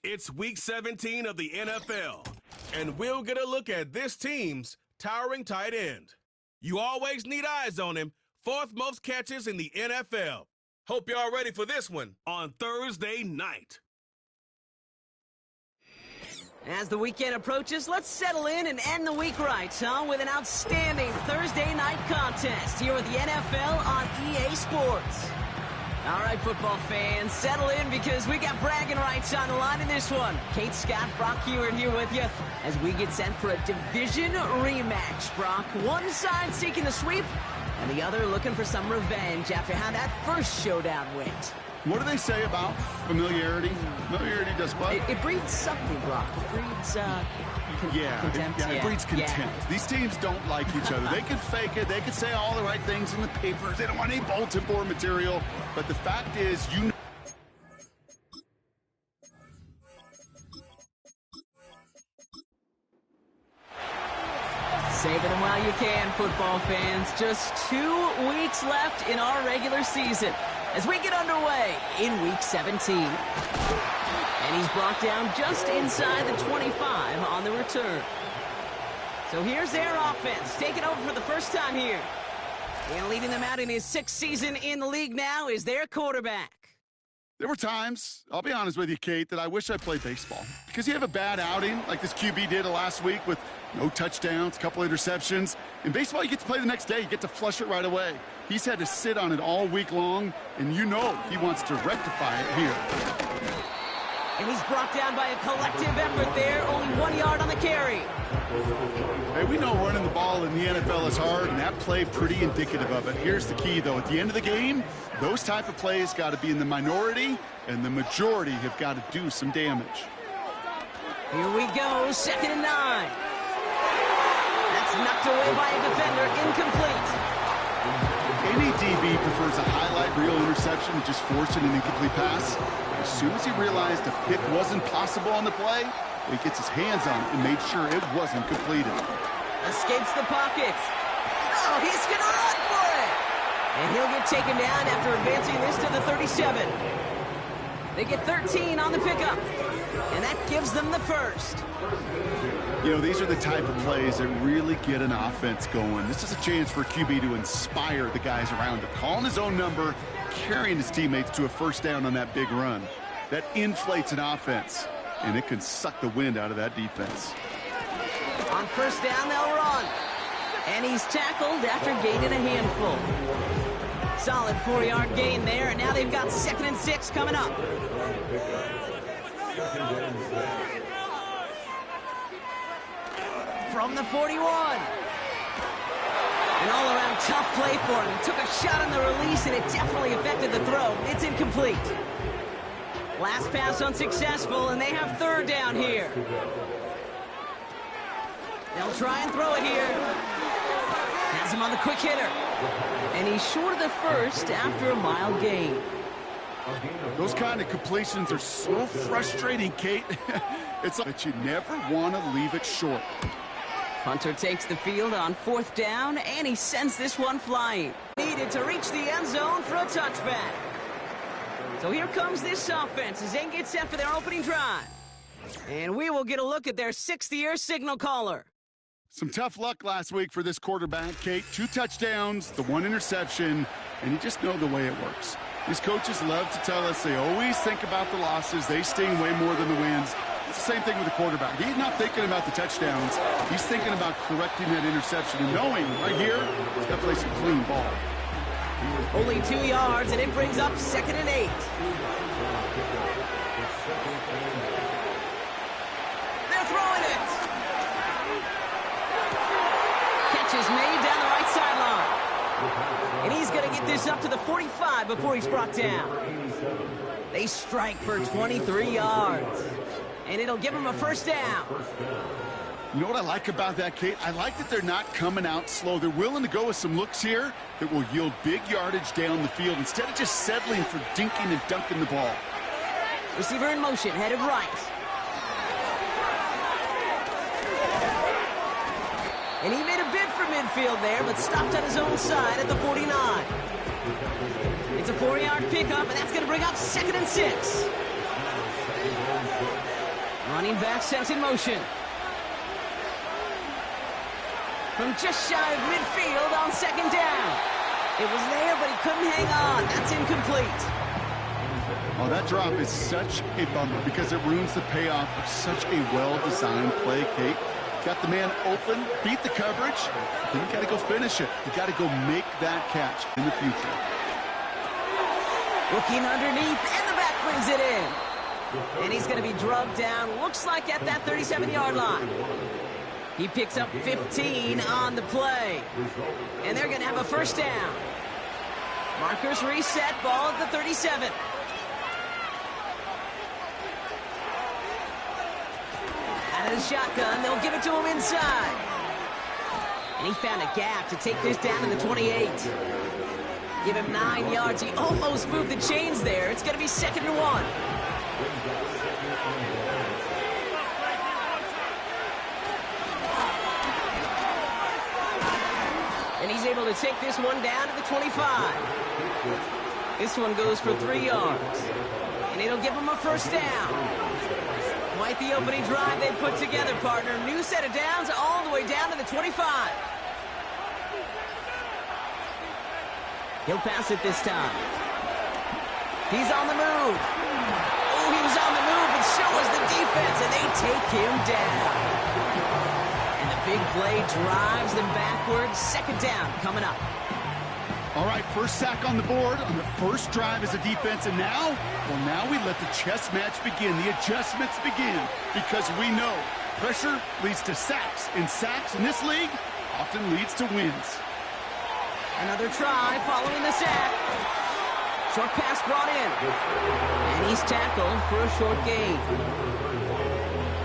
It's Week 17 of the NFL, and we'll get a look at this team's towering tight end. You always need eyes on him, fourth most catches in the NFL. Hope y'all ready for this one on Thursday night. As the weekend approaches, let's settle in and end the week right, with an outstanding Thursday night contest here with the NFL on EA Sports. All right, football fans, settle in because we got bragging rights on the line in this one. Kate, Scott, Brock Hewitt here with you as we get set for a division rematch. Brock, one side seeking the sweep and the other looking for some revenge after how that first showdown went. What do they say about familiarity? Familiarity does what? It breeds something, Brock. It breeds, contempt. It breeds contempt. Yeah. These teams don't like each other. They can fake it. They can say all the right things in the papers. They don't want any bulletin board material. But the fact is, you know. Saving them while you can, football fans. Just 2 weeks left in our regular season as we get underway in Week 17. And he's brought down just inside the 25 on the return. So here's their offense, taking over for the first time here. And leading them out in his 6th season in the league now is their quarterback. There were times, I'll be honest with you, Kate, that I wish I played baseball. Because you have a bad outing, like this QB did last week with no touchdowns, a couple interceptions. In baseball, you get to play the next day. You get to flush it right away. He's had to sit on it all week long, and you know he wants to rectify it here. And he's brought down by a collective effort there, only 1 yard on the carry. Hey, we know running the ball in the NFL is hard, and that play pretty indicative of it. Here's the key, though. At the end of the game, those type of plays got to be in the minority, and the majority have got to do some damage. Here we go, 2nd and 9. That's knocked away by a defender, incomplete. Any DB prefers a highlight reel interception to just forcing an incomplete pass. As soon as he realized a pick wasn't possible on the play, he gets his hands on it and made sure it wasn't completed. Escapes the pocket. Oh, he's going to run for it. And he'll get taken down after advancing this to the 37. They get 13 on the pickup. And that gives them the first. You know, these are the type of plays that really get an offense going. This is a chance for QB to inspire the guys around him. Calling his own number, carrying his teammates to a first down on that big run. That inflates an offense, and it can suck the wind out of that defense. On first down, they'll run. And he's tackled after gaining a handful. Solid 4-yard gain there, and now they've got 2nd and 6 coming up. From the 41. An all-around tough play for him. He took a shot on the release, and it definitely affected the throw. It's incomplete. Last pass unsuccessful, and they have 3rd down here. They'll try and throw it here. Has him on the quick hitter. And he's short of the first after a mild gain. Those kind of completions are so frustrating, Kate. It's like that you never want to leave it short. Hunter takes the field on 4th down, and he sends this one flying. Needed to reach the end zone for a touchback. So here comes this offense as they get set for their opening drive. And we will get a look at their 6th-year signal caller. Some tough luck last week for this quarterback, Kate. 2 touchdowns, the 1 interception, and you just know the way it works. These coaches love to tell us they always think about the losses. They sting way more than the wins. It's the same thing with the quarterback. He's not thinking about the touchdowns. He's thinking about correcting that interception and knowing right here he's got to play some clean ball. Only 2 yards, and it brings up 2nd and 8. They're throwing it. Catch is made down the right sideline. And he's going to get this up to the 45 before he's brought down. They strike for 23 yards. And it'll give him a first down. You know what I like about that, Kate? I like that they're not coming out slow. They're willing to go with some looks here that will yield big yardage down the field instead of just settling for dinking and dunking the ball. Receiver in motion, headed right. And he made a bid for midfield there, but stopped on his own side at the 49. It's a 4-yard pickup, and that's going to bring up 2nd and 6. Running back sent in motion. From just shy of midfield on second down. It was there, but he couldn't hang on. That's incomplete. Oh, that drop is such a bummer because it ruins the payoff of such a well-designed play, Kate. Got the man open, beat the coverage, then you got to go finish it. You got to go make that catch in the future. Looking underneath, and the back brings it in. And he's going to be drugged down, looks like at that 37-yard line. He picks up 15 on the play. And they're going to have a first down. Markers reset, ball at the 37. Out of the shotgun, they'll give it to him inside. And he found a gap to take this down to the 28. Give him 9 yards. He almost moved the chains there. It's going to be 2nd and 1. And he's able to take this one down to the 25. This one goes for 3 yards. And it'll give him a first down. Quite the opening drive they put together, partner. New set of downs all the way down to the 25. He'll pass it this time. He's on the move. Oh, he was on the move, and so was the defense, and they take him down. And the big play drives them backwards. 2nd down coming up. All right, first sack on the board on the first drive as a defense, and now, well, now we let the chess match begin, the adjustments begin, because we know pressure leads to sacks, and sacks in this league often leads to wins. Another try following the sack. Short pass brought in. And he's tackled for a short gain.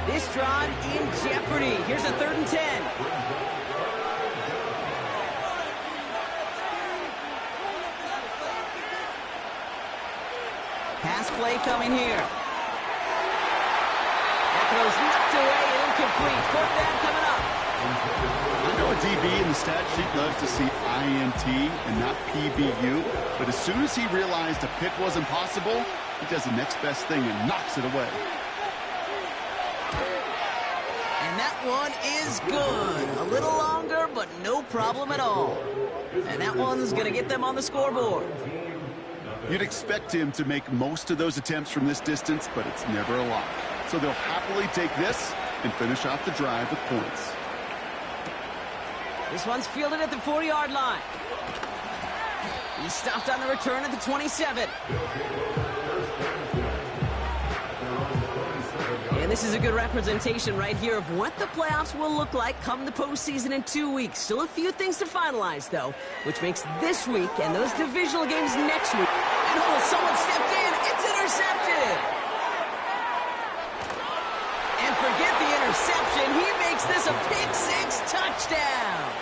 This drive in jeopardy. Here's a 3rd and 10. Pass play coming here. That throw's knocked away and incomplete. 4th down coming up. I know a DB in the stat sheet loves to see INT and not PBU, but as soon as he realized a pick wasn't possible, he does the next best thing and knocks it away. And that one is good. A little longer, but no problem at all. And that one's going to get them on the scoreboard. You'd expect him to make most of those attempts from this distance, but it's never a lot. So they'll happily take this and finish off the drive with points. This one's fielded at the 4-yard line. He stopped on the return at the 27. And this is a good representation right here of what the playoffs will look like come the postseason in 2 weeks. Still a few things to finalize, though, which makes this week and those divisional games next week. And oh, someone stepped in. It's intercepted. And forget the interception. He makes this a pick-6 touchdown.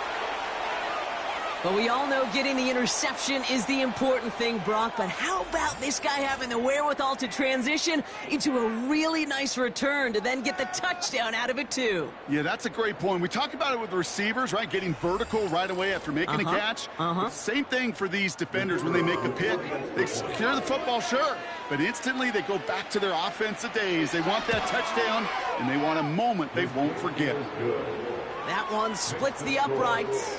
But we all know getting the interception is the important thing, Brock. But how about this guy having the wherewithal to transition into a really nice return to then get the touchdown out of it, too? Yeah, that's a great point. We talk about it with the receivers, right? Getting vertical right away after making a catch. Same thing for these defenders when they make a pick. They secure the football, sure, but instantly they go back to their offensive days. They want that touchdown, and they want a moment they won't forget. That one splits the uprights.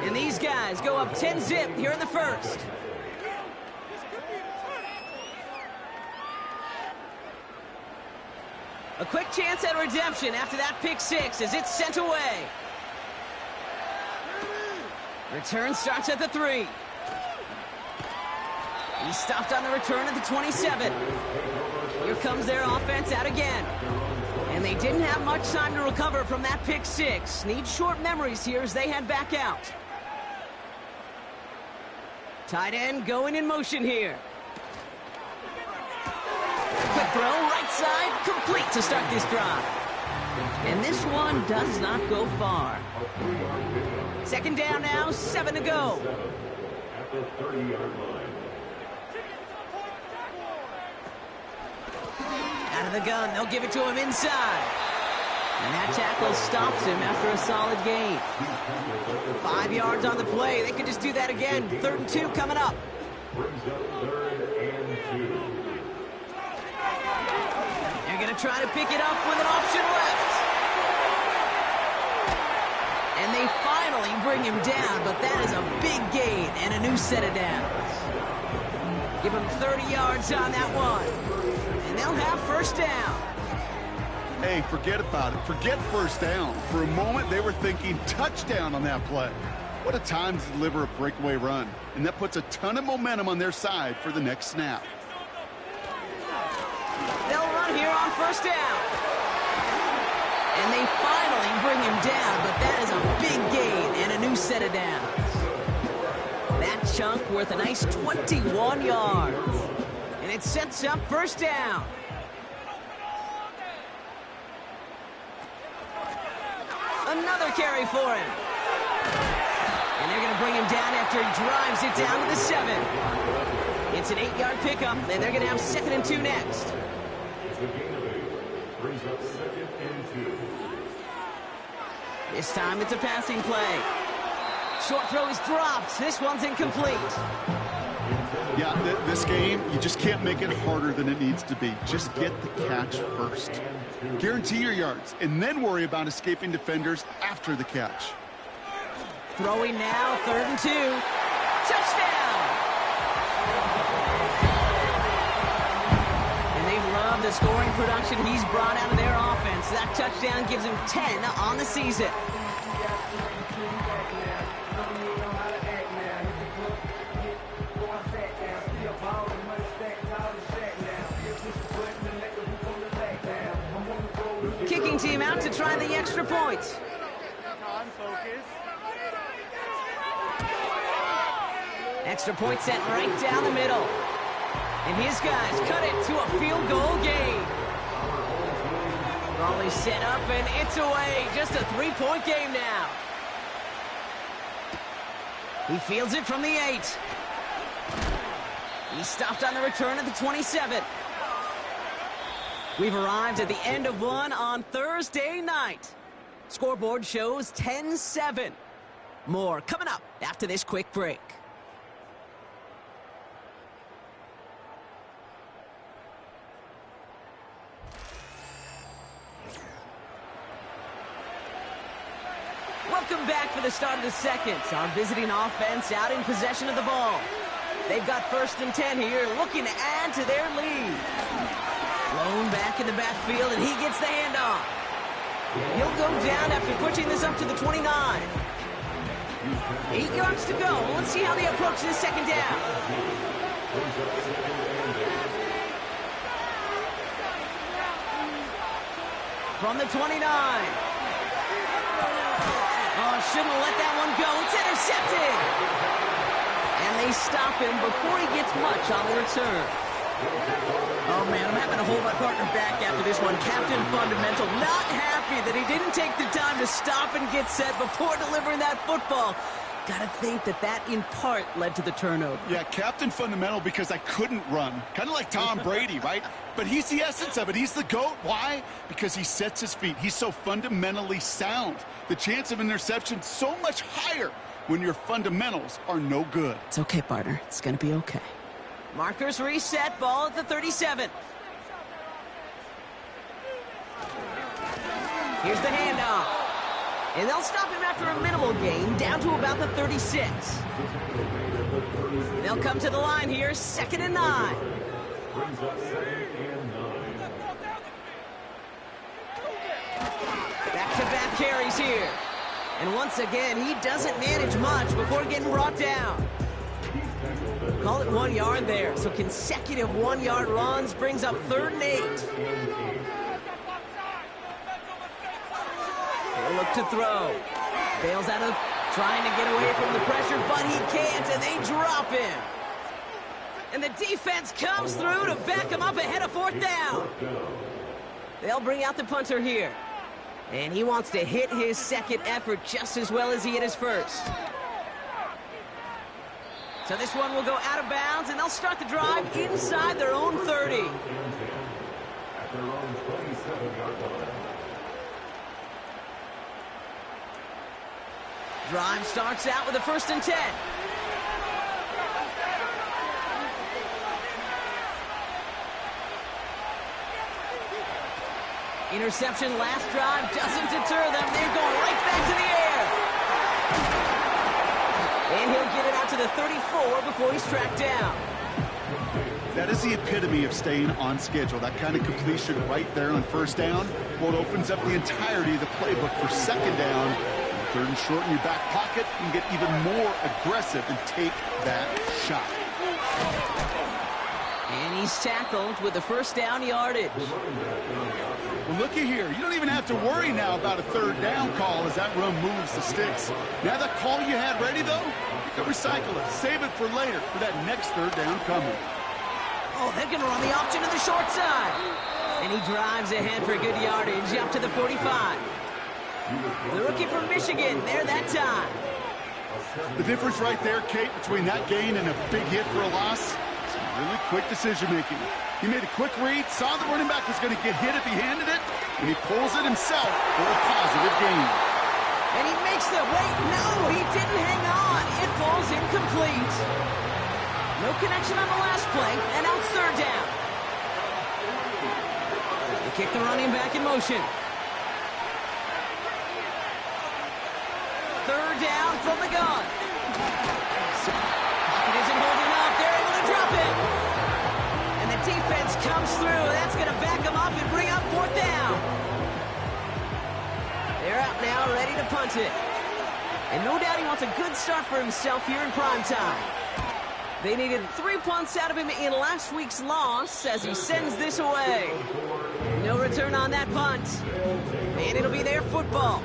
And these guys go up 10-zip here in the first. A quick chance at redemption after that pick-6 as it's sent away. Return starts at the 3. He stopped on the return at the 27. Here comes their offense out again. And they didn't have much time to recover from that pick-6. Need short memories here as they head back out. Tight end going in motion here. Quick throw, right side, complete to start this drive. And this one does not go far. 2nd down now, 7 to go. At the 30-yard line. Out of the gun, they'll give it to him inside. And that tackle stops him after a solid gain. 5 yards on the play. They could just do that again. 3rd and 2 coming up. Brings up 3rd and 2. They're going to to try to pick it up with an option left. And they finally bring him down, but that is a big gain and a new set of downs. Give him 30 yards on that one. And they'll have first down. Hey, forget about it. Forget first down. For a moment, they were thinking touchdown on that play. What a time to deliver a breakaway run. And that puts a ton of momentum on their side for the next snap. They'll run here on first down. And they finally bring him down, but that is a big gain and a new set of downs. That chunk worth a nice 21 yards. And it sets up first down. Another carry for him. And they're going to bring him down after he drives it down to the 7. It's an 8-yard pickup, and they're going to have 2nd and 2 next. This time it's a passing play. Short throw is dropped. This one's incomplete. Yeah, this game, you just can't make it harder than it needs to be. Just get the catch first. Guarantee your yards, and then worry about escaping defenders after the catch. Throwing now, 3rd and 2. Touchdown! And they love the scoring production he's brought out of their offense. That touchdown gives him 10 on the season. Kicking team out to try the extra points. Extra point set right down the middle. And his guys cut it to a field goal gain. Raleigh set up and it's away. Just a 3-point game now. He fields it from the 8. He stopped on the return at the 27. We've arrived at the end of one on Thursday night. Scoreboard shows 10-7. More coming up after this quick break. Welcome back for the start of the second. Our visiting offense out in possession of the ball. They've got 1st and 10 here, looking to add to their lead. Blown back in the backfield, and he gets the handoff. And he'll go down after pushing this up to the 29. 8 yards to go. Let's see how they approach this second down. From the 29. Oh, shouldn't have let that one go. It's intercepted. And they stop him before he gets much on the return. Oh, man, I'm having to hold my partner back after this one. Captain Fundamental not happy that he didn't take the time to stop and get set before delivering that football. Got to think that in part led to the turnover. Yeah, Captain Fundamental because I couldn't run. Kind of like Tom Brady, right? But he's the essence of it. He's the GOAT. Why? Because he sets his feet. He's so fundamentally sound. The chance of interception so much higher when your fundamentals are no good. It's okay, partner. It's going to be okay. Markers reset. Ball at the 37. Here's the handoff. And they'll stop him after a minimal gain, down to about the 36. They'll come to the line here, 2nd and 9. Back-to-back carries here. And once again, he doesn't manage much before getting brought down. Call it 1 yard there. So consecutive 1-yard runs brings up 3rd and 8. They'll look to throw. Bails out of trying to get away from the pressure, but he can't, and they drop him. And the defense comes through to back him up ahead of 4th down. They'll bring out the punter here. And he wants to hit his second effort just as well as he hit his first. So this one will go out of bounds, and they'll start the drive inside their own 30. Drive starts out with a 1st and 10. Interception last drive doesn't deter them. They're going right back to the air. And he'll get it out to the 34 before he's tracked down. That is the epitome of staying on schedule. That kind of completion right there on first down. Well, it opens up the entirety of the playbook for second down. Third and short in your back pocket. You can get even more aggressive and take that shot. And he's tackled with the first down yardage. Well, looky here. You don't even have to worry now about a third down call as that run moves the sticks. Now that call you had ready, though, you can recycle it. Save it for later for that next third down coming. Oh, they're going to run the option to the short side. And he drives ahead for good yardage up to the 45. The rookie from Michigan there that time. The difference right there, Kate, between that gain and a big hit for a loss, is really quick decision-making. He made a quick read, saw the running back was going to get hit if he handed it, and he pulls it himself for a positive gain. And he makes the wait. No, he didn't hang on. It falls incomplete. No connection on the last play, and now it's third down. They kick the running back in motion. Third down from the gun. Pocket isn't holding up. They're able to drop it. And the defense comes through. That's going to back them up and bring up fourth down. They're out now, ready to punt it. And no doubt he wants a good start for himself here in prime time. They needed 3 punts out of him in last week's loss as he sends this away. No return on that punt. And it'll be their football.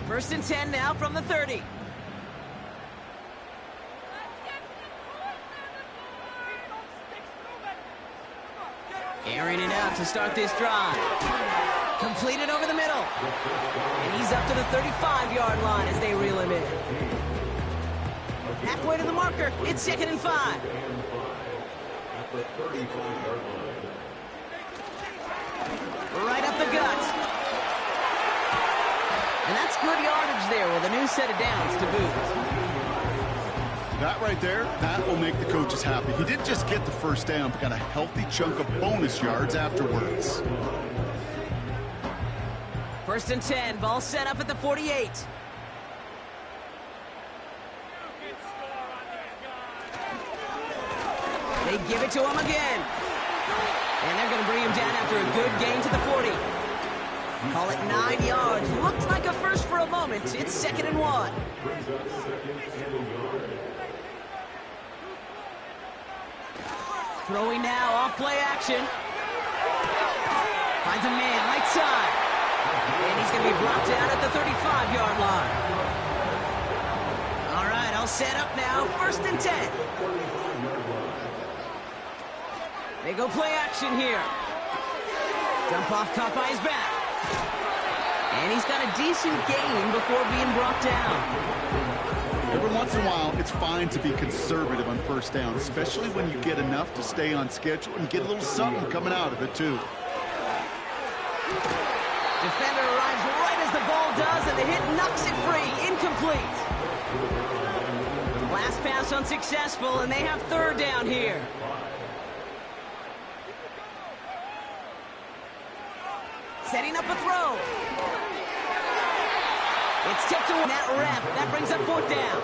First and 10 now from the 30. Airing it out to start this drive. Completed over the middle. And he's up to the 35-yard line as they reel him in. Halfway to the marker. It's second and 5. Right up the gut. And that's good yardage there with a new set of downs to boot. That right there, that will make the coaches happy. He didn't just get the first down, but got a healthy chunk of bonus yards afterwards. First and 10, ball set up at the 48. They give it to him again. And they're going to bring him down after a good gain to the 40. Call it 9 yards. Looked like a first for a moment. It's second and 1. Throwing now off play action. Finds a man right side. And he's going to be blocked out at the 35-yard line. All right, all set up now. First and 10. They go play action here. Dump off caught by his back. And he's got a decent gain before being brought down. Every once in a while, it's fine to be conservative on first down, especially when you get enough to stay on schedule and get a little something coming out of it, too. Defender arrives right as the ball does, and the hit knocks it free. Incomplete. Last pass unsuccessful, and they have third down here. Setting up a throw. It's tipped away. That rep. That brings up fourth down.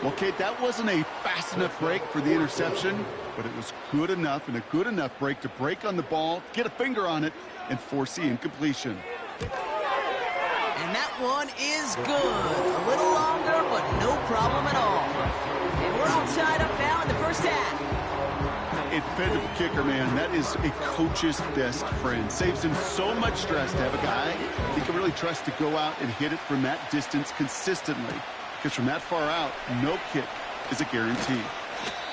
Well, Kate, that wasn't a fast enough break for the interception, but it was good enough and a good enough break to break on the ball, get a finger on it, and force the incompletion. And that one is good. A little longer, but no problem at all. And we're all tied up now in the first half. Dependable kicker, man. That is a coach's best friend. Saves him so much stress to have a guy he can really trust to go out and hit it from that distance consistently. Because from that far out, no kick is a guarantee.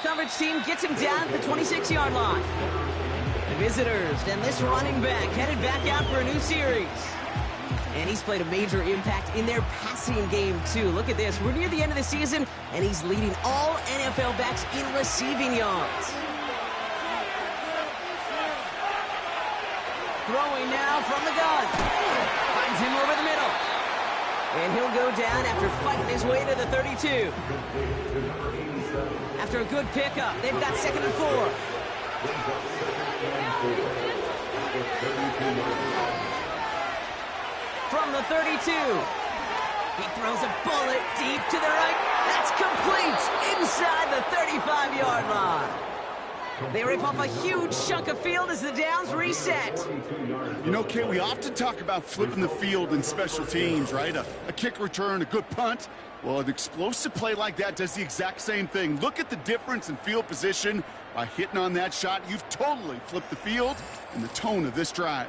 Coverage team gets him down at the 26-yard line. The visitors and this running back headed back out for a new series. And he's played a major impact in their passing game, too. Look at this. We're near the end of the season, and he's leading all NFL backs in receiving yards. Throwing now from the gun. Finds him over the middle. And he'll go down after fighting his way to the 32. After a good pickup, they've got second and 4. From the 32. He throws a bullet deep to the right. That's complete inside the 35-yard line. They rip off a huge chunk of field as the downs reset. You know, Kate, we often talk about flipping the field in special teams, right? A kick return, a good punt. Well, an explosive play like that does the exact same thing. Look at the difference in field position. By hitting on that shot, you've totally flipped the field and the tone of this drive.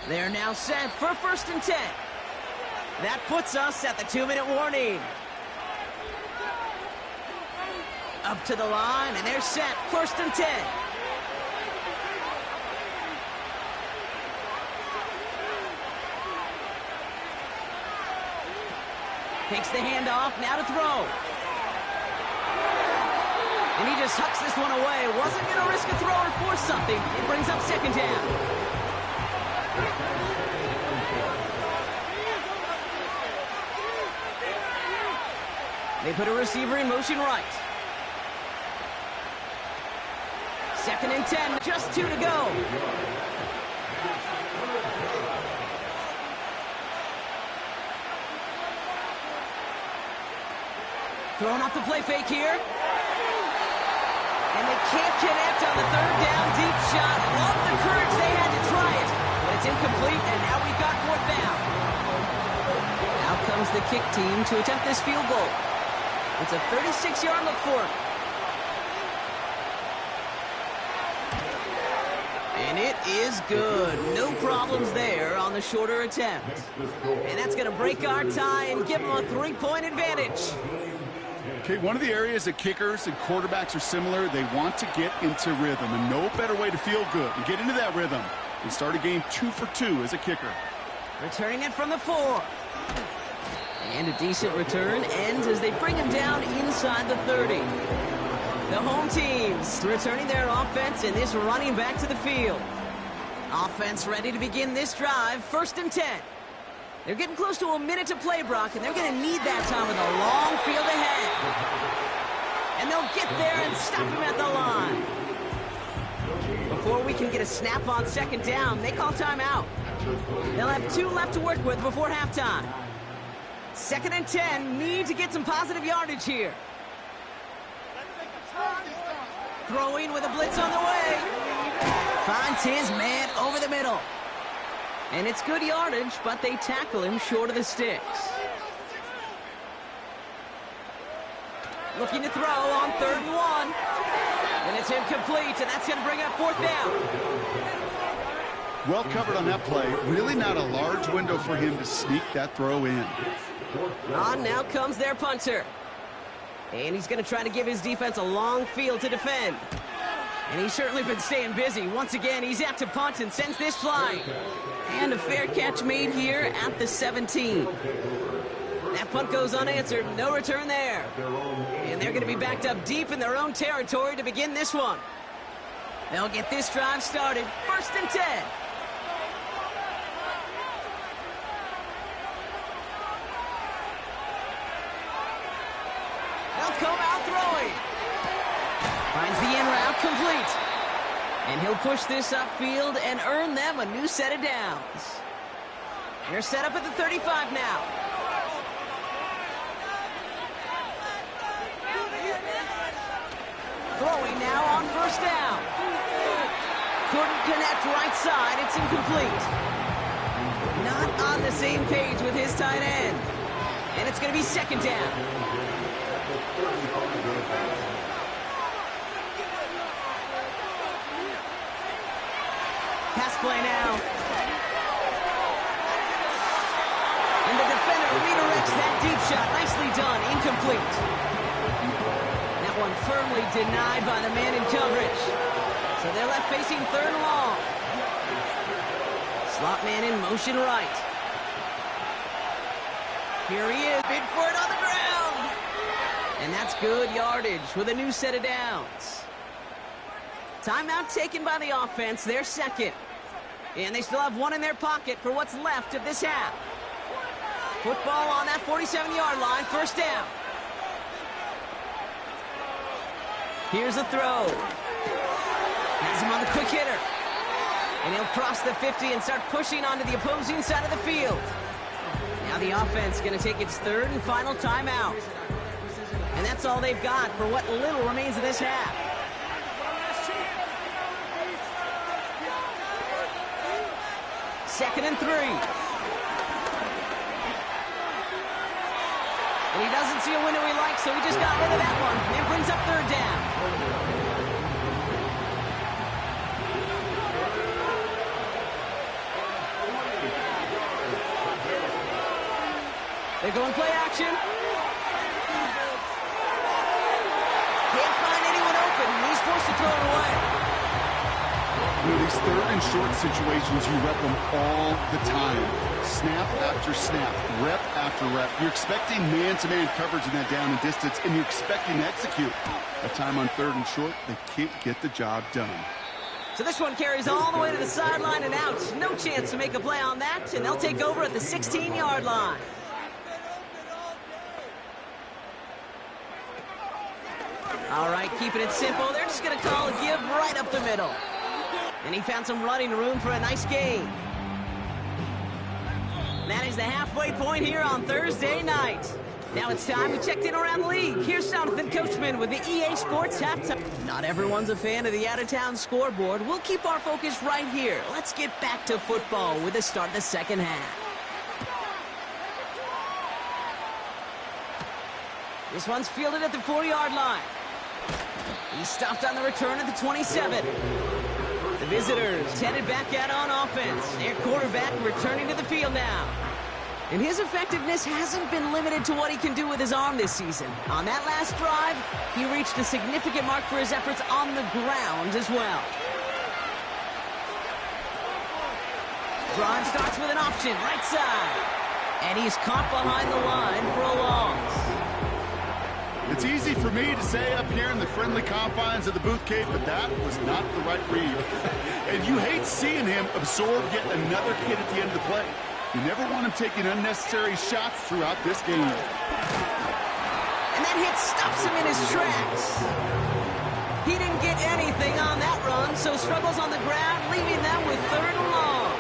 They're now set for 1st and 10. That puts us at the 2-minute warning. Up to the line, and they're set. 1st and 10. Takes the handoff, now to throw. And he just hucks this one away. Wasn't going to risk a throw or force something. It brings up 2nd down. They put a receiver in motion right. 2nd and 10, just 2 to go. Throwing off the play fake here. And they can't connect on the 3rd down deep shot. Love the courage they had to try it. But it's incomplete, and now we've got 4th down. Out comes the kick team to attempt this field goal. It's a 36-yard look for him. And it is good. No problems there on the shorter attempt. And that's going to break our tie and give them a 3-point advantage. Okay, one of the areas that kickers and quarterbacks are similar, they want to get into rhythm, and no better way to feel good and get into that rhythm than start a game 2 for 2 as a kicker. Returning it from the 4. And a decent return ends as they bring him down inside the 30. The home teams returning their offense and this running back to the field. Offense ready to begin this drive. 1st and 10. They're getting close to a minute to play, Brock, and they're going to need that time with a long field ahead. And they'll get there and stop him at the line. Before we can get a snap on 2nd down, they call timeout. They'll have 2 left to work with before halftime. 2nd and 10, need to get some positive yardage here. Throwing with a blitz on the way. Finds his man over the middle. And it's good yardage, but they tackle him short of the sticks. Looking to throw on 3rd and 1. And it's incomplete, and that's going to bring up 4th down. Well covered on that play. Really not a large window for him to sneak that throw in. On now comes their punter. And he's going to try to give his defense a long field to defend. And he's certainly been staying busy. Once again, he's out to punt and sends this flying. And a fair catch made here at the 17. That punt goes unanswered. No return there. And they're going to be backed up deep in their own territory to begin this one. They'll get this drive started. 1st and 10. They'll come out throwing. Finds the in route complete. And he'll push this upfield and earn them a new set of downs. They're set up at the 35 now. Throwing now on 1st down. Couldn't connect right side. It's incomplete. Not on the same page with his tight end. And it's going to be 2nd down. Pass play now. And the defender redirects that deep shot. Nicely done. Incomplete. That one firmly denied by the man in coverage. So they're left facing 3rd and long. Slot man in motion right. Here he is. Big for it on the ground. And that's good yardage with a new set of downs. Timeout taken by the offense. They're 2nd. And they still have 1 in their pocket for what's left of this half. Football on that 47-yard line. 1st down. Here's a throw. Has him on the quick hitter. And he'll cross the 50 and start pushing onto the opposing side of the field. Now the offense going to take its third and final timeout. And that's all they've got for what little remains of this half. Second and 3. And he doesn't see a window he likes, so he just got rid of that one. And brings up third down. They're going play action. Can't find anyone open. He's forced to throw it away. You know, these third and short situations, you rep them all the time. Snap after snap, rep after rep. You're expecting man-to-man coverage in that down and distance, and you're expecting to execute. That time on third and short, they can't get the job done. So this one carries all the way to the sideline and out. No chance to make a play on that, and they'll take over at the 16-yard line. All right, keeping it simple. They're just going to call a give right up the middle. And he found some running room for a nice gain. That is the halfway point here on Thursday night. Now it's time we checked in around the league. Here's Jonathan Coachman with the EA Sports Halftime. Not everyone's a fan of the out-of-town scoreboard. We'll keep our focus right here. Let's get back to football with the start of the second half. This one's fielded at the 4-yard line. He's stopped on the return at the 27. The visitors headed back out on offense. Their quarterback returning to the field now. And his effectiveness hasn't been limited to what he can do with his arm this season. On that last drive, he reached a significant mark for his efforts on the ground as well. Drive starts with an option, right side. And he's caught behind the line for a loss. It's easy for me to say up here in the friendly confines of the booth cave, but that was not the right read. And you hate seeing him absorb yet another hit at the end of the play. You never want him taking unnecessary shots throughout this game. And that hit stops him in his tracks. He didn't get anything on that run, so struggles on the ground, leaving them with third and long.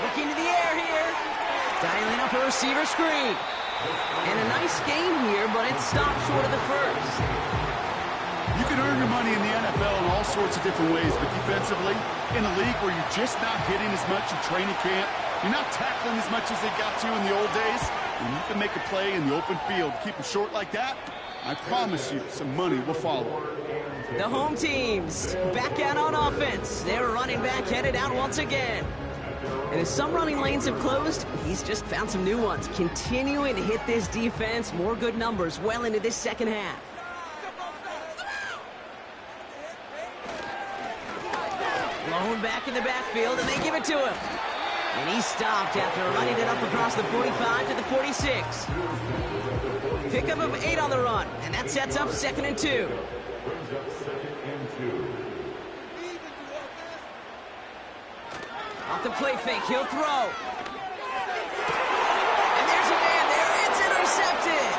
Looking to the air here. Dialing up a receiver screen. And a nice gain here, but it stopped short of the first. You can earn your money in the NFL in all sorts of different ways, but defensively, in a league where you're just not hitting as much in training camp, you're not tackling as much as they got to in the old days, and you can make a play in the open field. Keep them short like that, I promise you, some money will follow. The home teams back out on offense. Their running back headed out once again. And as some running lanes have closed, he's just found some new ones, continuing to hit this defense more good numbers well into this second half. Blown back in the backfield, and they give it to him. And he stopped after running it up across the 45 to the 46. Pickup of 8 on the run, and that sets up 2nd and 2. Off the play fake, he'll throw. And there's a man there, it's intercepted.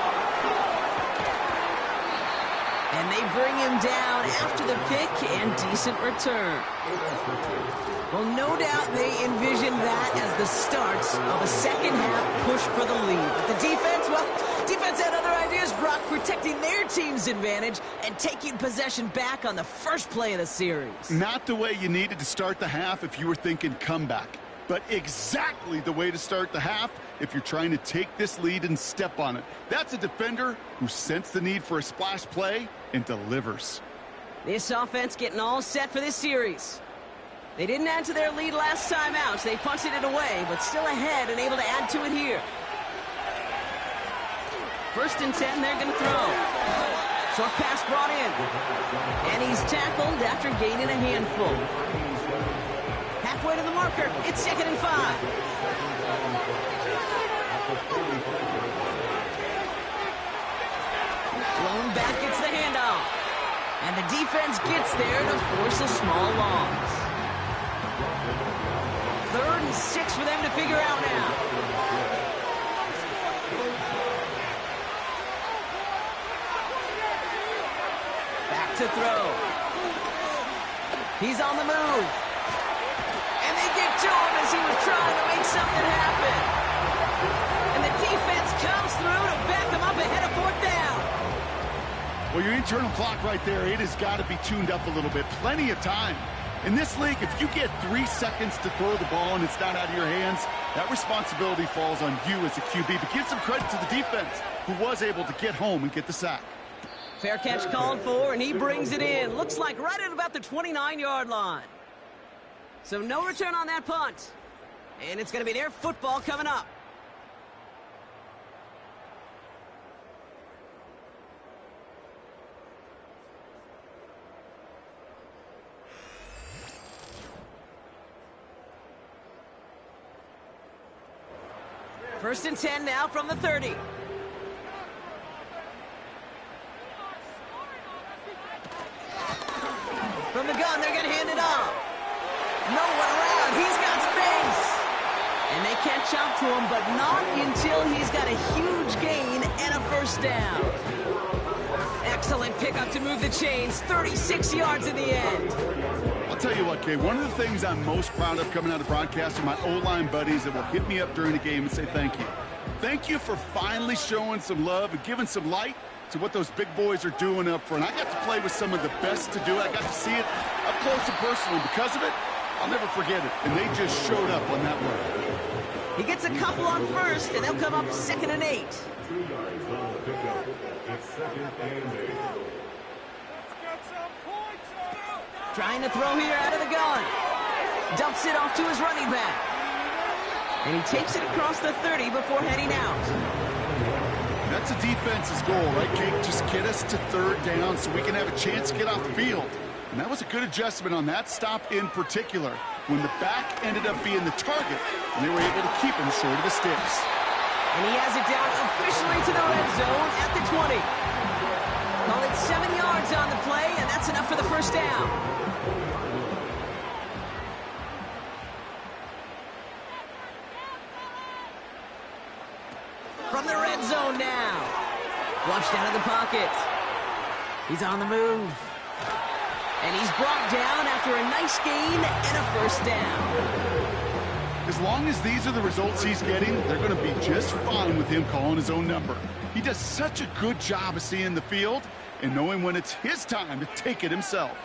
And they bring him down after the pick and decent return. Well, no doubt they envisioned that as the start of a second half push for the lead. But the defense, well, defense had other ideas, Brock, protecting their team's advantage and taking possession back on the first play of the series. Not the way you needed to start the half if you were thinking comeback, but exactly the way to start the half if you're trying to take this lead and step on it. That's a defender who sensed the need for a splash play and delivers. This offense getting all set for this series. They didn't add to their lead last time out, so they punted it away, but still ahead and able to add to it here. 1st and 10, they're going to throw. Short pass brought in. And he's tackled after gaining a handful. Halfway to the marker, it's 2nd and 5. Blown back gets the handoff. And the defense gets there to force a small loss. 3rd and 6 for them to figure out now. to throw. He's on the move. And they get to him as he was trying to make something happen. And the defense comes through to back him up ahead of 4th down. Well, your internal clock right there, it has got to be tuned up a little bit. Plenty of time. In this league, if you get 3 seconds to throw the ball and it's not out of your hands, that responsibility falls on you as a QB. But give some credit to the defense, who was able to get home and get the sack. Fair catch called for, and he brings it in. Looks like right at about the 29-yard line. So no return on that punt. And it's going to be their football coming up. First and 10 now from the 30. From the gun, they're going to hand it off. No one around. He's got space. And they catch up to him, but not until he's got a huge gain and a first down. Excellent pickup to move the chains. 36 yards in the end. I'll tell you what, Kay, one of the things I'm most proud of coming out of broadcast are my O-line buddies that will hit me up during the game and say thank you. Thank you for finally showing some love and giving some light to what those big boys are doing up front. I got to play with some of the best to do it. I got to see it up close and personal. Because of it, I'll never forget it. And they just showed up on that one. He gets a couple on first, and they'll come up 2nd and 8. 2 yards on the pickup. It's 2nd and 8. Trying to throw here out of the gun. Dumps it off to his running back. And he takes it across the 30 before heading out. That's a defense's goal, right, Kate? Just get us to 3rd down so we can have a chance to get off the field. And that was a good adjustment on that stop in particular, when the back ended up being the target, and they were able to keep him short of the sticks. And he has it down officially to the red zone at the 20. Call it 7 yards on the play, and that's enough for the first down. From the red zone now. Flushed out of the pocket. He's on the move. And he's brought down after a nice gain and a first down. As long as these are the results he's getting, they're going to be just fine with him calling his own number. He does such a good job of seeing the field and knowing when it's his time to take it himself.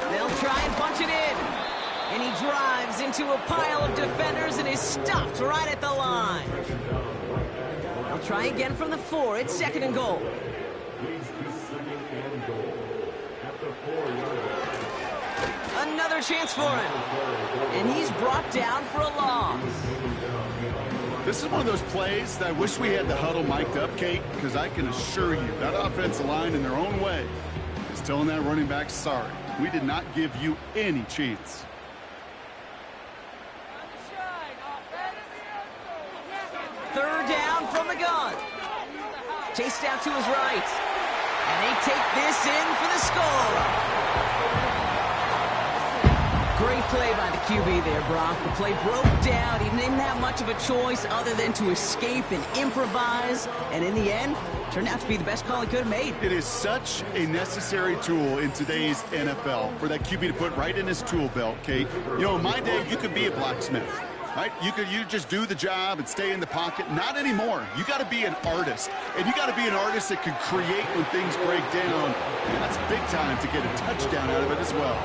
They'll try and punch it in. And he drives into a pile of defenders and is stopped right at the line. They'll try again from the 4. It's 2nd and goal. Leads to 2nd and goal. At the 4-yard line. Another chance for him. And he's brought down for a loss. This is one of those plays that I wish we had the huddle mic'd up, Kate, because I can assure you that offensive line in their own way is telling that running back, sorry, we did not give you any chance. Third down from the gun. Chased out to his right. And they take this in for the score. Great play by the QB there, Brock. The play broke down. He didn't have much of a choice other than to escape and improvise. And in the end, turned out to be the best call he could have made. It is such a necessary tool in today's NFL for that QB to put right in his tool belt, Kate. You know, in my day, you could be a blacksmith. Right? You just do the job and stay in the pocket. Not anymore. You got to be an artist. And you got to be an artist that can create when things break down. And that's big time to get a touchdown out of it as well.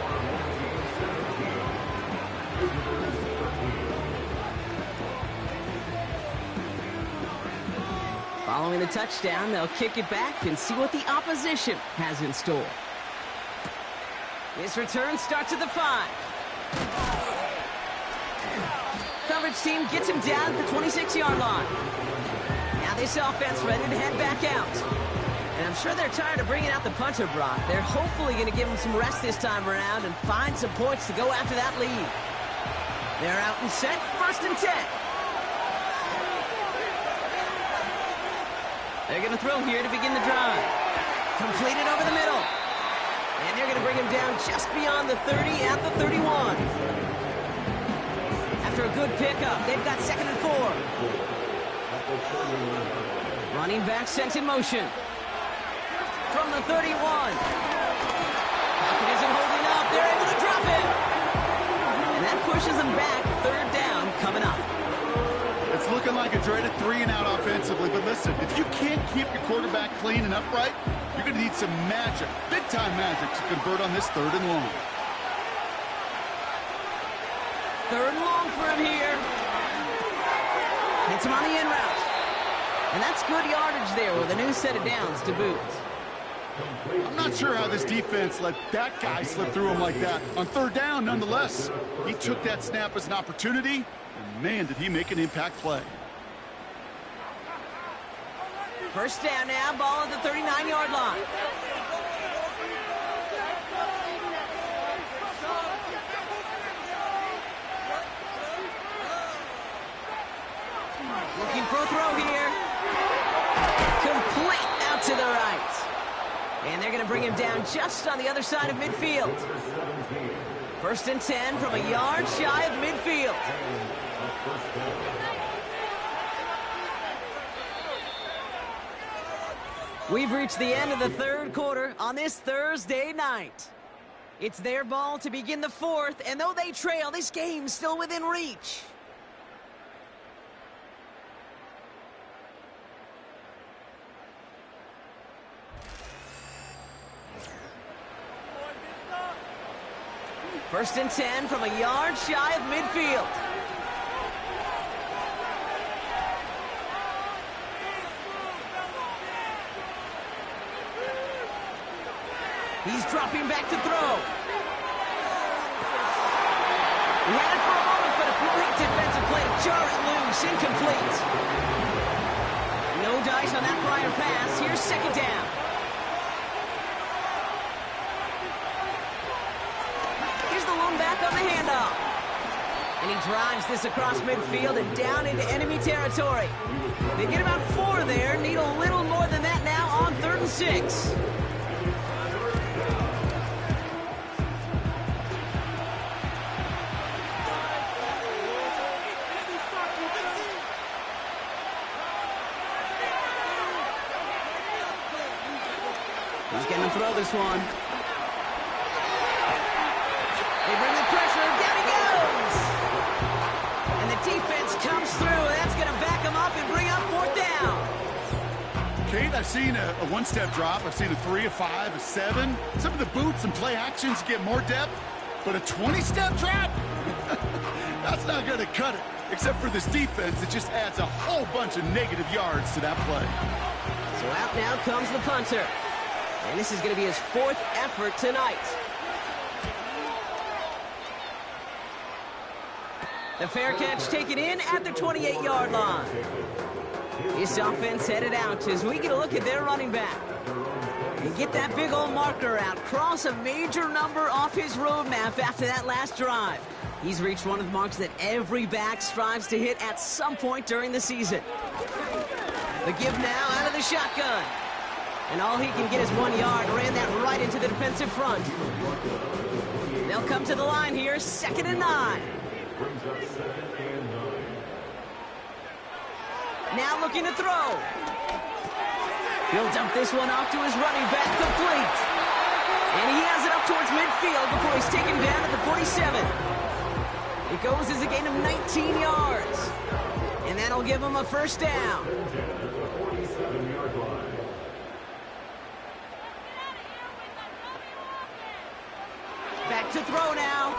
Following the touchdown, they'll kick it back and see what the opposition has in store. This return starts at the 5. Coverage team gets him down at the 26-yard line. Now this offense ready to head back out. And I'm sure they're tired of bringing out the punter, Brock. They're hopefully going to give him some rest this time around and find some points to go after that lead. They're out and set, 1st and 10. They're going to throw here to begin the drive. Completed over the middle. And they're going to bring him down just beyond the 30 at the 31. After a good pickup, they've got 2nd and 4. Running back sent in motion. From the 31. Pocket isn't holding up. They're able to drop it. And that pushes them back. Third down coming up. It's looking like a dreaded 3-and-out offensively, but listen, if you can't keep your quarterback clean and upright, you're going to need some magic, big-time magic, to convert on this 3rd and long. 3rd and long for him here. Hits him on the in route. And that's good yardage there with a new set of downs to boot. I'm not sure how this defense let that guy slip through him like that. On 3rd down, nonetheless, he took that snap as an opportunity, and man, did he make an impact play. First down now, ball at the 39-yard line. Looking for a throw here. Complete out to the right. And they're going to bring him down just on the other side of midfield. 1st and 10 from a yard shy of midfield. We've reached the end of the 3rd quarter on this Thursday night. It's their ball to begin the 4th, and though they trail, this game's still within reach. First and 10 from a yard shy of midfield. He's dropping back to throw. He had it for a moment, but a great defensive play to jar it loose, incomplete. No dice on that prior pass. Here's 2nd down. Back on the handoff. And he drives this across midfield and down into enemy territory. They get about 4 there. Need a little more than that now on 3rd and 6. He's going to throw this one. They bring the pressure. Down he goes. And the defense comes through. That's going to back him up and bring up 4th down. Kate, I've seen a 1-step drop. I've seen a 3, a 5, a 7. Some of the boots and play actions get more depth. But a 20-step drop? That's not going to cut it. Except for this defense, it just adds a whole bunch of negative yards to that play. So out now comes the punter. And this is going to be his 4th effort tonight. The fair catch taken in at the 28-yard line. This offense headed out as we get a look at their running back. And get that big old marker out. Cross a major number off his roadmap after that last drive. He's reached one of the marks that every back strives to hit at some point during the season. The give now out of the shotgun. And all he can get is 1 yard. Ran that right into the defensive front. They'll come to the line here, 2nd and 9. Now looking to throw. He'll dump this one off to his running back, complete. And he has it up towards midfield before he's taken down at the 47. It goes as a gain of 19 yards. And that'll give him a 1st down. Back to throw now.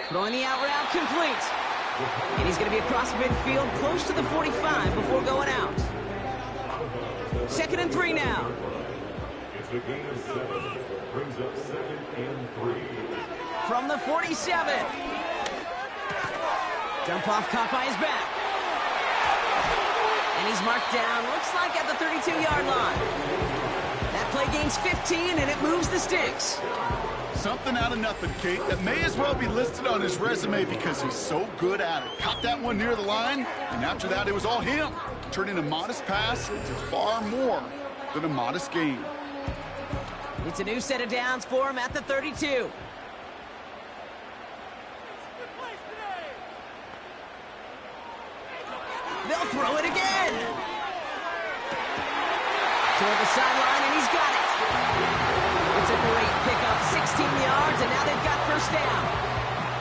Throwing the out route, complete. And he's going to be across midfield, close to the 45 before going out. 2nd and 3 now. It's a gain of 7. Brings up 2nd and 3. From the 47. Jump off caught by his back. And he's marked down, looks like at the 32-yard line. That play gains 15, and it moves the sticks. Something out of nothing, Kate, that may as well be listed on his resume because he's so good at it. Caught that one near the line, and after that, it was all him. Turning a modest pass into far more than a modest gain. It's a new set of downs for him at the 32. They'll He'll throw it again. Toward the sideline, and he's got it. It's a great pickup, 16 yards, and now they've got first down.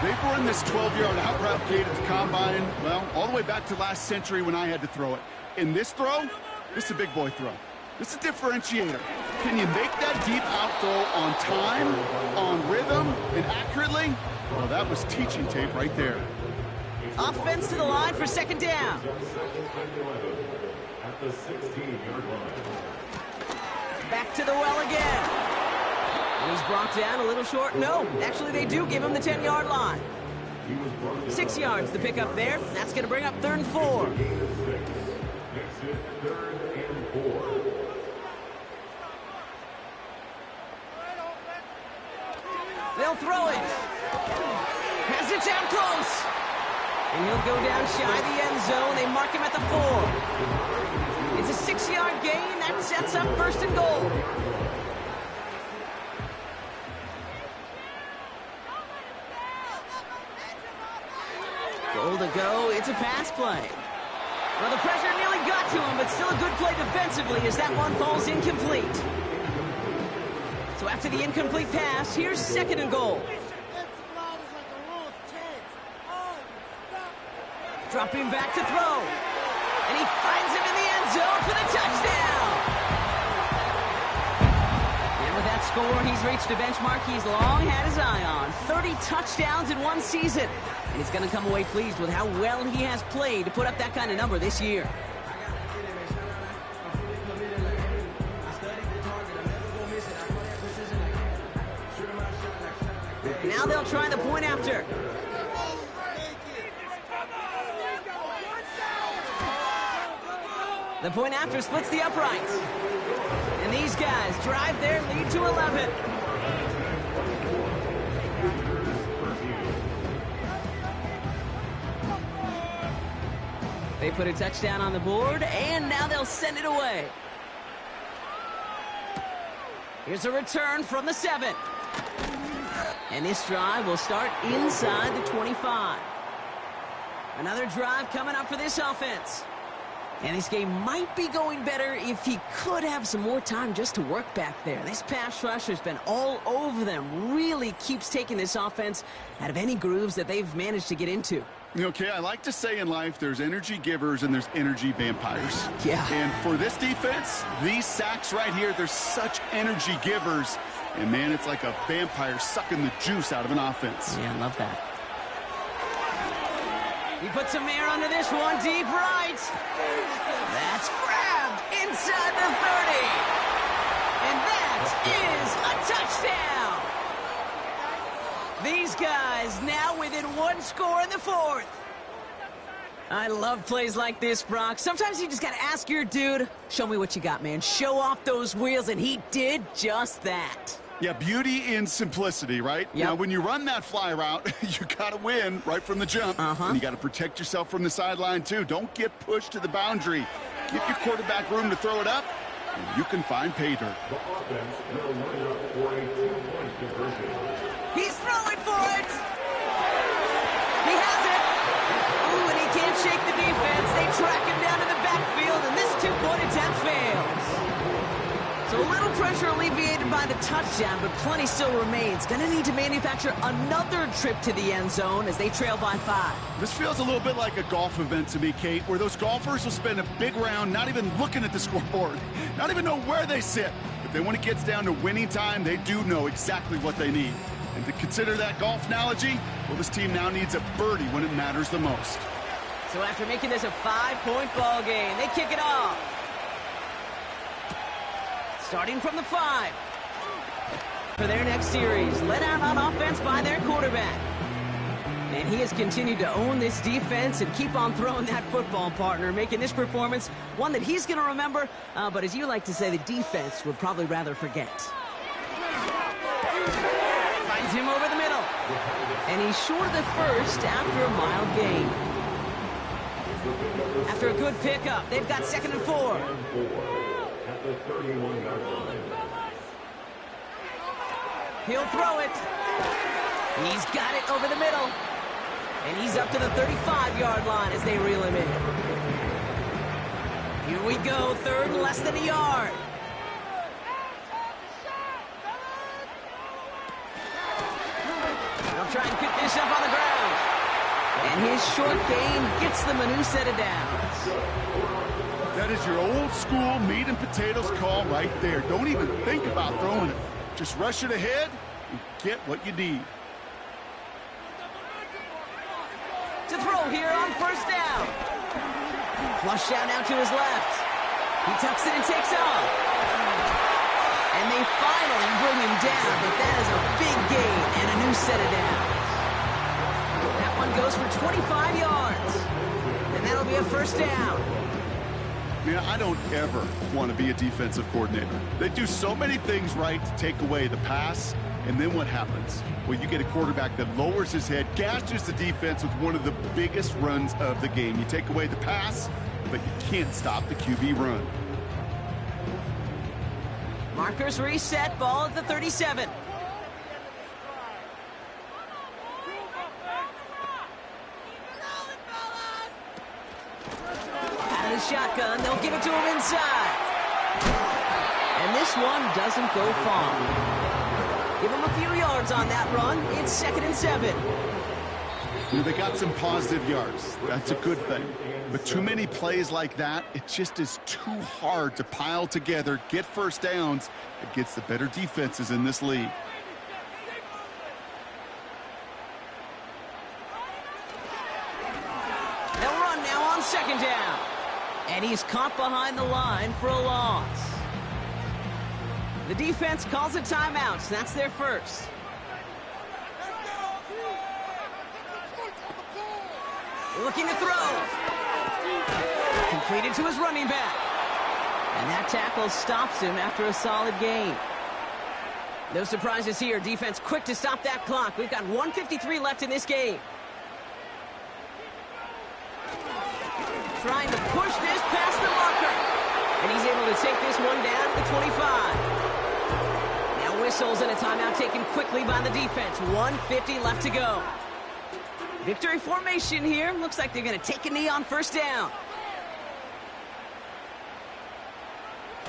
They've run this 12-yard out route gate at the combine, well, all the way back to last century when I had to throw it. In this throw, this is a big boy throw. This is a differentiator. Can you make that deep out throw on time, on rhythm, and accurately? Well, that was teaching tape right there. Offense to the line for second down. At the 16-yard line. Back to the well again. And he's brought down a little short. No, actually they do give him the 10-yard line. 6 yards the pickup there. That's going to bring up 3rd and 4. Makes it 3rd and 4. They'll throw it. Has it down close. And he'll go down shy of the end zone. They mark him at the 4. It's a 6-yard gain. That sets up 1st and goal. Goal to go. It's a pass play. Well, the pressure nearly got to him, but still a good play defensively as that one falls incomplete. So after the incomplete pass, here's 2nd and goal. Dropping back to throw. And he finds him in the end zone for the touchdown. And with that score, he's reached a benchmark he's long had his eye on. 30 touchdowns in one season. And he's going to come away pleased with how well he has played to put up that kind of number this year. Now they'll try the point after. The point after splits the uprights. And these guys drive their lead to 11. They put a touchdown on the board, and now they'll send it away. Here's a return from the 7. And this drive will start inside the 25. Another drive coming up for this offense. And this game might be going better if he could have some more time just to work back there. This pass rush has been all over them. Really keeps taking this offense out of any grooves that they've managed to get into. Okay, I like to say in life there's energy givers and there's energy vampires. Yeah. And for this defense, these sacks right here, they're such energy givers. And, man, it's like a vampire sucking the juice out of an offense. Yeah, I love that. He puts some air under this one, deep right. That's grabbed inside the 30. And that is a touchdown. These guys now within one score in the 4th. I love plays like this, Brock. Sometimes you just got to ask your dude, show me what you got, man. Show off those wheels, and he did just that. Yeah, beauty in simplicity, right? Yep. Now, when you run that fly route, you got to win right from the jump. And you got to protect yourself from the sideline, too. Don't get pushed to the boundary. Give your quarterback room to throw it up, and you can find pay dirt. The offense will line up for a 2-point conversion. He's throwing for it. He has it. Ooh, and he can't shake the defense. They track him down in the backfield, and this 2-point attempt fails. So a little pressure alleviated by the touchdown, but plenty still remains. Going to need to manufacture another trip to the end zone as they trail by 5. This feels a little bit like a golf event to me, Kate, where those golfers will spend a big round not even looking at the scoreboard, not even know where they sit. But then when it gets down to winning time, they do know exactly what they need. And to consider that golf analogy, well, this team now needs a birdie when it matters the most. So after making this a 5-point ball game, they kick it off. Starting from the 5. For their next series, let out on offense by their quarterback. And he has continued to own this defense and keep on throwing that football, partner, making this performance one that he's going to remember, but as you like to say, the defense would probably rather forget. Finds him over the middle. And he's short of the first after a mild gain. After a good pickup, they've got 2nd and 4. At the 31-yard line. He'll throw it. He's got it over the middle. And he's up to the 35-yard line as they reel him in. we go, third and less than a yard. They'll try and pick this up on the ground. And his short gain gets them a new set of downs. That is your old school meat and potatoes call right there. Don't even think about throwing it. Just rush it ahead and get what you need. To throw here on first down. Flush out now to his left. He tucks it and takes off. And they finally bring him down, but that is a big gain and a new set of downs. That one goes for 25 yards. And that'll be a first down. Man, I don't ever want to be a defensive coordinator. They do so many things right to take away the pass, and then what happens? Well, you get a quarterback that lowers his head, gashes the defense with one of the biggest runs of the game. You take away the pass, but you can't stop the QB run. Markers reset, ball at the 37. Out of the shotgun, they'll give it to him inside. And this one doesn't go far. Give him a few yards on that run. It's 2nd and 7. You know, they got some positive yards. That's a good thing. But too many plays like that, it just is too hard to pile together, get first downs against the better defenses in this league. They'll run now on 2nd down. And he's caught behind the line for a loss. The defense calls a timeout, so that's their first. Looking to throw. Completed to his running back. And that tackle stops him after a solid gain. No surprises here. Defense quick to stop that clock. We've got 1:53 left in this game. Trying to push this past the marker. And he's able to take this one down to the 25. Now whistles and a timeout taken quickly by the defense. 1:50 left to go. Victory formation here. Looks like they're going to take a knee on first down.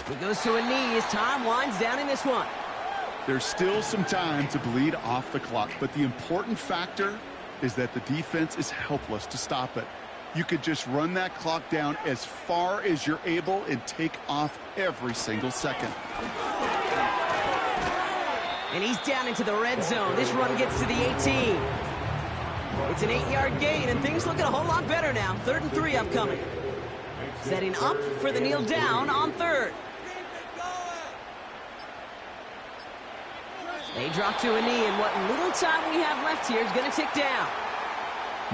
He goes to a knee as time winds down in this one. There's still some time to bleed off the clock, but the important factor is that the defense is helpless to stop it. You could just run that clock down as far as you're able and take off every single second. And he's down into the red zone. This run gets to the 18. It's an 8-yard gain, and things looking a whole lot better now. 3rd and 3 upcoming. Setting up for the kneel down on 3rd. They drop to a knee, and what little time we have left here is going to tick down.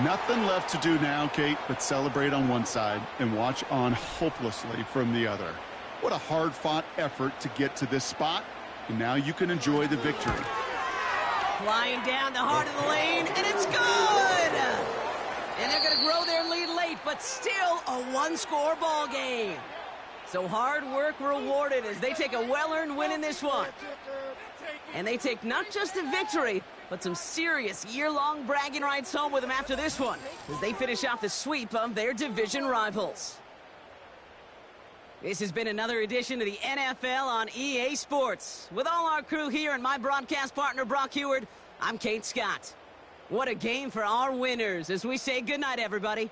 Nothing left to do now, Kate, but celebrate on one side and watch on hopelessly from the other. What a hard-fought effort to get to this spot, and now you can enjoy the victory. Flying down the heart of the lane, and it's good! And they're going to grow their lead late, but still a one-score ball game. So hard work rewarded as they take a well-earned win in this one. And they take not just a victory, but some serious year-long bragging rights home with them after this one, as they finish off the sweep of their division rivals. This has been another edition of the NFL on EA Sports. With all our crew here and my broadcast partner, Brock Heward, I'm Kate Scott. What a game for our winners as we say goodnight, everybody.